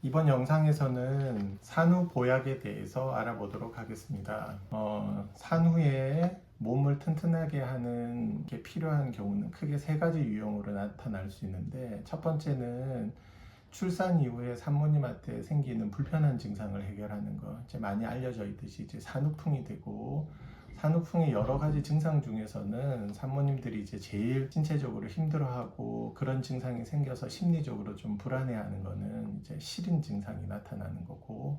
이번 영상에서는 산후보약에 대해서 알아보도록 하겠습니다. 산후에 몸을 튼튼하게 하는 게 필요한 경우는 크게 세 가지 유형으로 나타날 수 있는데, 첫 번째는 출산 이후에 산모님한테 생기는 불편한 증상을 해결하는 거. 이제 많이 알려져 있듯이 이제 산후풍이 되고, 산후풍의 여러 가지 증상 중에서는 산모님들이 이제 제일 신체적으로 힘들어하고 그런 증상이 생겨서 심리적으로 좀 불안해하는 거는 이제 시린 증상이 나타나는 거고,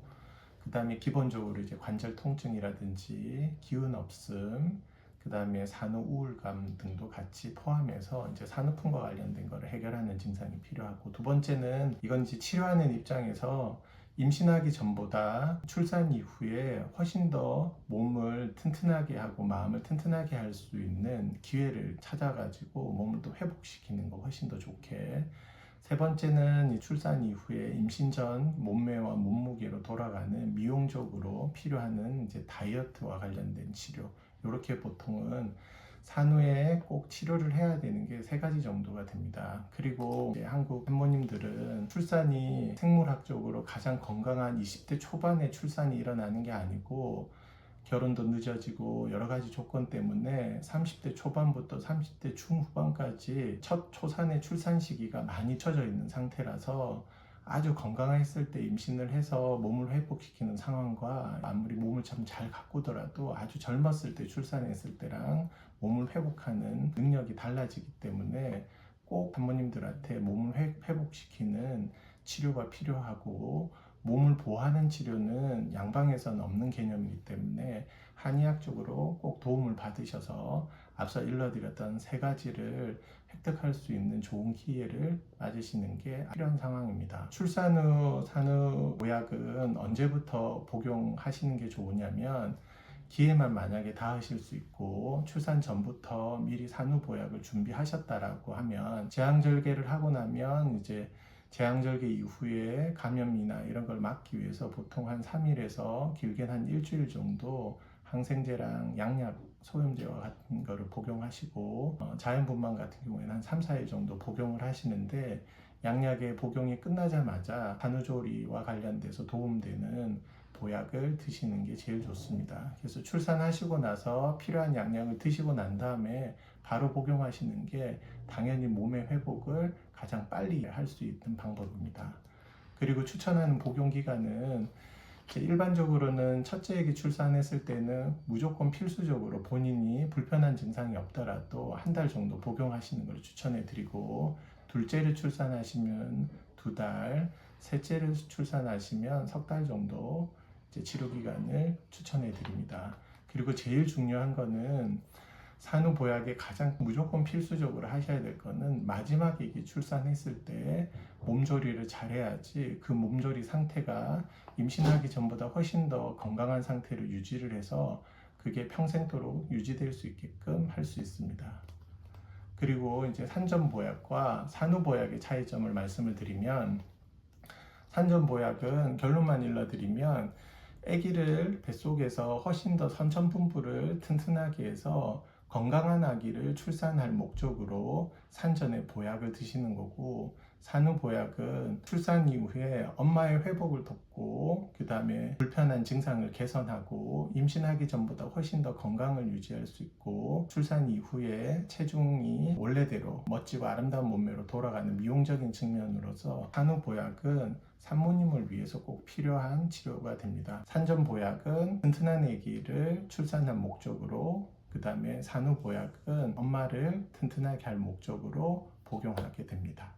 그 다음에 기본적으로 이제 관절 통증이라든지 기운 없음, 그 다음에 산후 우울감 등도 같이 포함해서 이제 산후풍과 관련된 거를 해결하는 증상이 필요하고, 두 번째는 이건 이제 치료하는 입장에서 임신하기 전보다 출산 이후에 훨씬 더 몸을 튼튼하게 하고 마음을 튼튼하게 할 수 있는 기회를 찾아가지고 몸을 또 회복시키는 거 훨씬 더 좋게. 세 번째는 이 출산 이후에 임신 전 몸매와 몸무게로 돌아가는 미용적으로 필요한 이제 다이어트와 관련된 치료. 이렇게 보통은 산후에 꼭 치료를 해야 되는 게 세 가지 정도가 됩니다. 그리고 한국 산모님들은 출산이 생물학적으로 가장 건강한 20대 초반에 출산이 일어나는 게 아니고, 결혼도 늦어지고 여러 가지 조건 때문에 30대 초반부터 30대 중후반까지 첫 초산의 출산 시기가 많이 쳐져 있는 상태라서, 아주 건강했을 때 임신을 해서 몸을 회복시키는 상황과 아무리 몸을 참 잘 가꾸더라도 아주 젊었을 때 출산했을 때랑 몸을 회복하는 능력이 달라지기 때문에 꼭 부모님들한테 몸을 회복시키는 치료가 필요하고, 몸을 보호하는 치료는 양방에서는 없는 개념이기 때문에 한의학적으로 꼭 도움을 받으셔서 앞서 일러드렸던 세 가지를 획득할 수 있는 좋은 기회를 맞으시는 게 필요한 상황입니다. 출산 후 산후보약은 언제부터 복용하시는 게 좋으냐면, 기회만 만약에 닿으실 수 있고 출산 전부터 미리 산후보약을 준비하셨다라고 하면, 제왕절개를 하고 나면 이제 제왕절개 이후에 감염이나 이런 걸 막기 위해서 보통 한 3일에서 길게는 한 일주일 정도 항생제랑 양약, 소염제와 같은 거를 복용하시고, 자연분만 같은 경우에는 한 3, 4일 정도 복용을 하시는데, 양약의 복용이 끝나자마자 산후조리와 관련돼서 도움되는 보약을 드시는 게 제일 좋습니다. 그래서 출산하시고 나서 필요한 양약을 드시고 난 다음에 바로 복용하시는 게 당연히 몸의 회복을 가장 빨리 할 수 있는 방법입니다. 그리고 추천하는 복용 기간은 일반적으로는 첫째 아기 출산했을 때는 무조건 필수적으로 본인이 불편한 증상이 없더라도 한 달 정도 복용하시는 걸 추천해 드리고, 둘째를 출산하시면 2달, 셋째를 출산하시면 3달 정도 이제 치료 기간을 추천해 드립니다. 그리고 제일 중요한 거는 산후보약에 가장 무조건 필수적으로 하셔야 될 거는 마지막 아기 출산했을 때 몸조리를 잘해야지 그 몸조리 상태가 임신하기 전보다 훨씬 더 건강한 상태로 유지를 해서 그게 평생도록 유지될 수 있게끔 할 수 있습니다. 그리고 이제 산전보약과 산후보약의 차이점을 말씀을 드리면, 산전보약은 결론만 일러드리면 아기를 뱃속에서 훨씬 더 선천분포를 튼튼하게 해서 건강한 아기를 출산할 목적으로 산전의 보약을 드시는 거고, 산후보약은 출산 이후에 엄마의 회복을 돕고, 그 다음에 불편한 증상을 개선하고 임신하기 전보다 훨씬 더 건강을 유지할 수 있고, 출산 이후에 체중이 원래대로 멋지고 아름다운 몸매로 돌아가는 미용적인 측면으로서 산후보약은 산모님을 위해서 꼭 필요한 치료가 됩니다. 산전보약은 튼튼한 아기를 출산할 목적으로, 그 다음에 산후보약은 엄마를 튼튼하게 할 목적으로 복용하게 됩니다.